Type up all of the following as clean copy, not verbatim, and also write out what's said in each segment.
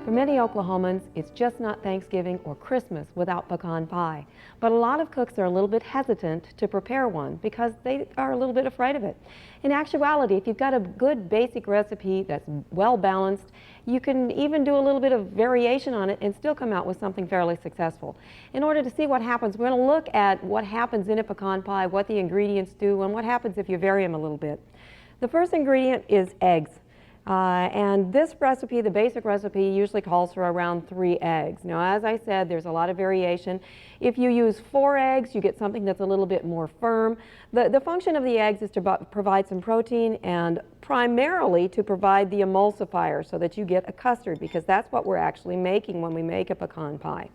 For many Oklahomans, it's just not Thanksgiving or Christmas without pecan pie. But a lot of cooks are a little bit hesitant to prepare one because they are a little bit afraid of it. In actuality, if you've got a good basic recipe that's well balanced, you can even do a little bit of variation on it and still come out with something fairly successful. In order to see what happens, we're going to look at what happens in a pecan pie, what the ingredients do, and what happens if you vary them a little bit. The first ingredient is eggs. And this recipe, the basic recipe, usually calls for around 3 eggs. Now, as I said, there's a lot of variation. If you use 4 eggs, you get something that's a little bit more firm. The function of the eggs is to provide some protein and primarily to provide the emulsifier so that you get a custard, because that's what we're actually making when we make a pecan pie.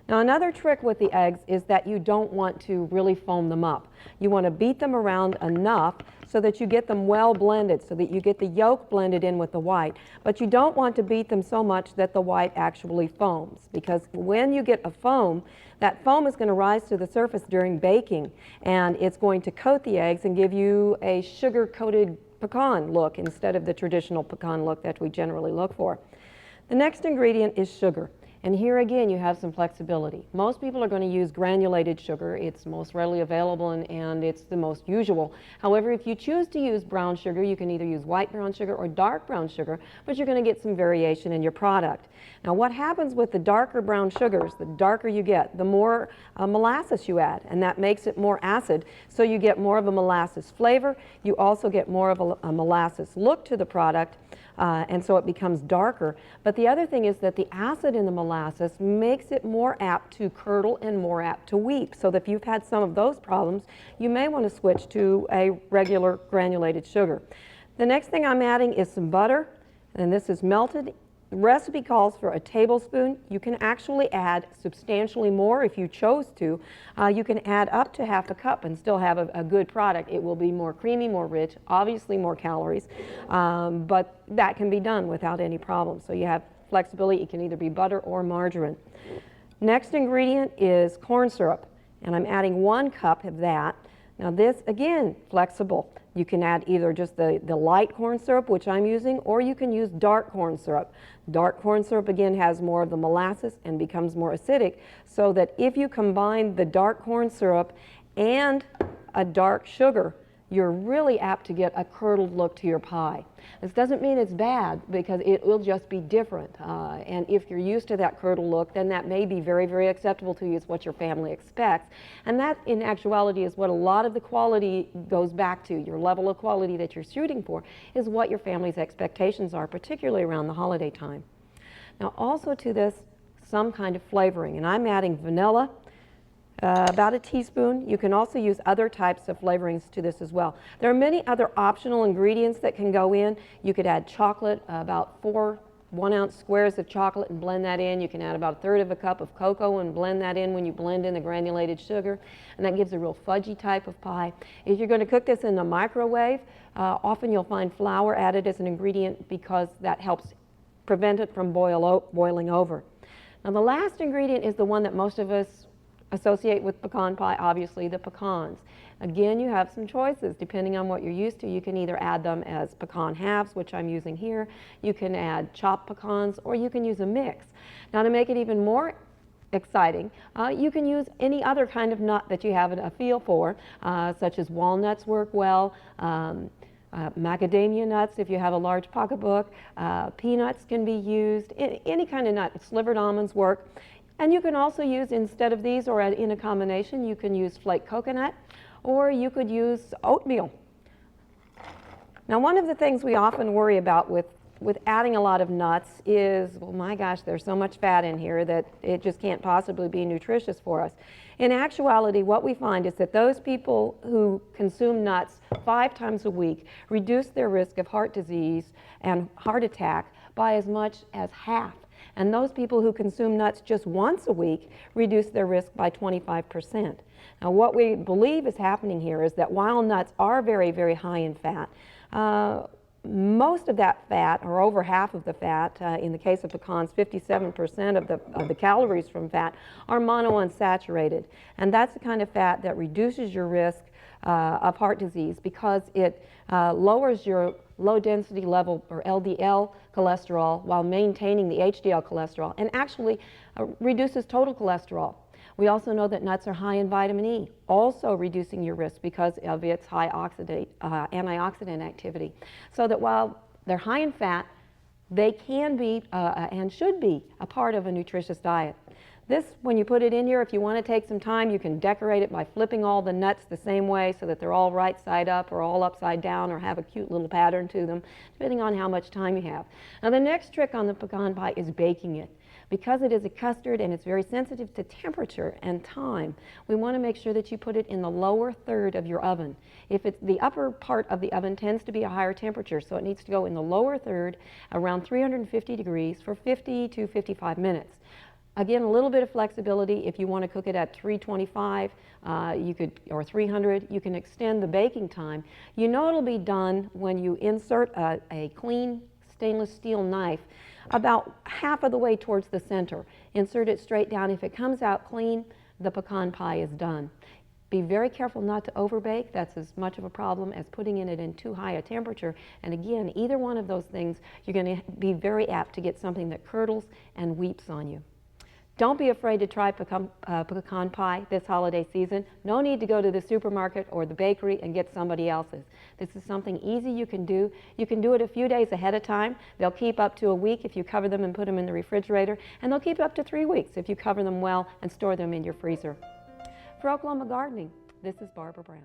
Now, another trick with the eggs is that you don't want to really foam them up. You want to beat them around enough so that you get them well blended, so that you get the yolk blended in with the white. But you don't want to beat them so much that the white actually foams, because when you get a foam, that foam is going to rise to the surface during baking, and it's going to coat the eggs and give you a sugar-coated pecan look instead of the traditional pecan look that we generally look for. The next ingredient is sugar. And here again, you have some flexibility. Most people are going to use granulated sugar. It's most readily available and it's the most usual. However, if you choose to use brown sugar, you can either use white brown sugar or dark brown sugar, but you're going to get some variation in your product. Now, what happens with the darker brown sugars, the darker you get, the more molasses you add, and that makes it more acid, so you get more of a molasses flavor. You also get more of a molasses look to the product. And so it becomes darker. But the other thing is that the acid in the molasses makes it more apt to curdle and more apt to weep. So that if you've had some of those problems, you may want to switch to a regular granulated sugar. The next thing I'm adding is some butter, and this is melted. The recipe calls for a tablespoon. You can actually add substantially more if you chose to. You can add up to half a cup and still have a good product. It will be more creamy, more rich, obviously more calories, but that can be done without any problem. So you have flexibility. It can either be butter or margarine. Next ingredient is corn syrup, and I'm adding 1 cup of that. Now this, again, flexible. You can add either just the light corn syrup, which I'm using, or you can use dark corn syrup. Dark corn syrup, again, has more of the molasses and becomes more acidic, so that if you combine the dark corn syrup and a dark sugar, you're really apt to get a curdled look to your pie. This doesn't mean it's bad, because it will just be different. And if you're used to that curdled look, then that may be very, very acceptable to you. It's what your family expects. And that, in actuality, is what a lot of the quality goes back to. Your level of quality that you're shooting for is what your family's expectations are, particularly around the holiday time. Now, also to this, some kind of flavoring. And I'm adding vanilla, about a teaspoon. You can also use other types of flavorings to this as well. There are many other optional ingredients that can go in. You could add chocolate, about 4 1-ounce squares of chocolate, and blend that in. You can add about 1/3 of a cup of cocoa and blend that in when you blend in the granulated sugar, and that gives a real fudgy type of pie. If you're going to cook this in the microwave, often you'll find flour added as an ingredient because that helps prevent it from boiling over. Now, the last ingredient is the one that most of us associate with pecan pie, obviously, the pecans. Again, you have some choices depending on what you're used to. You can either add them as pecan halves, which I'm using here. You can add chopped pecans, or you can use a mix. Now, to make it even more exciting, you can use any other kind of nut that you have a feel for, such as walnuts work well, macadamia nuts if you have a large pocketbook, peanuts can be used, any kind of nut. Slivered almonds work. And you can also use, instead of these or in a combination, you can use flake coconut, or you could use oatmeal. Now, one of the things we often worry about with adding a lot of nuts is, well, my gosh, there's so much fat in here that it just can't possibly be nutritious for us. In actuality, what we find is that those people who consume nuts 5 times a week reduce their risk of heart disease and heart attack by as much as half. And those people who consume nuts just once a week reduce their risk by 25%. Now, what we believe is happening here is that while nuts are very, very high in fat, most of that fat, or over half of the fat, in the case of pecans, 57% of the calories from fat are monounsaturated. And that's the kind of fat that reduces your risk of heart disease, because it lowers your low density level or LDL cholesterol while maintaining the HDL cholesterol, and actually reduces total cholesterol. We also know that nuts are high in vitamin E, also reducing your risk because of its high antioxidant activity. So that while they're high in fat, they can be and should be a part of a nutritious diet. This, when you put it in here, if you want to take some time, you can decorate it by flipping all the nuts the same way so that they're all right side up or all upside down or have a cute little pattern to them, depending on how much time you have. Now the next trick on the pecan pie is baking it. Because it is a custard and it's very sensitive to temperature and time, we want to make sure that you put it in the lower third of your oven. If it's the upper part of the oven tends to be a higher temperature, so it needs to go in the lower third around 350 degrees for 50 to 55 minutes. Again, a little bit of flexibility. If you want to cook it at 325 or 300, you can extend the baking time. You know it'll be done when you insert a clean stainless steel knife about half of the way towards the center. Insert it straight down. If it comes out clean, the pecan pie is done. Be very careful not to overbake. That's as much of a problem as putting it in too high a temperature. And again, either one of those things, you're going to be very apt to get something that curdles and weeps on you. Don't be afraid to try pecan pie this holiday season. No need to go to the supermarket or the bakery and get somebody else's. This is something easy you can do. You can do it a few days ahead of time. They'll keep up to a week if you cover them and put them in the refrigerator, and they'll keep up to 3 weeks if you cover them well and store them in your freezer. For Oklahoma Gardening, this is Barbara Brown.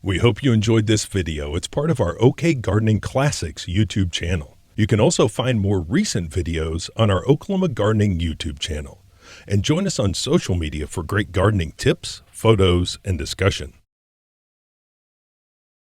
We hope you enjoyed this video. It's part of our OK Gardening Classics YouTube channel. You can also find more recent videos on our Oklahoma Gardening YouTube channel. And join us on social media for great gardening tips, photos, and discussion.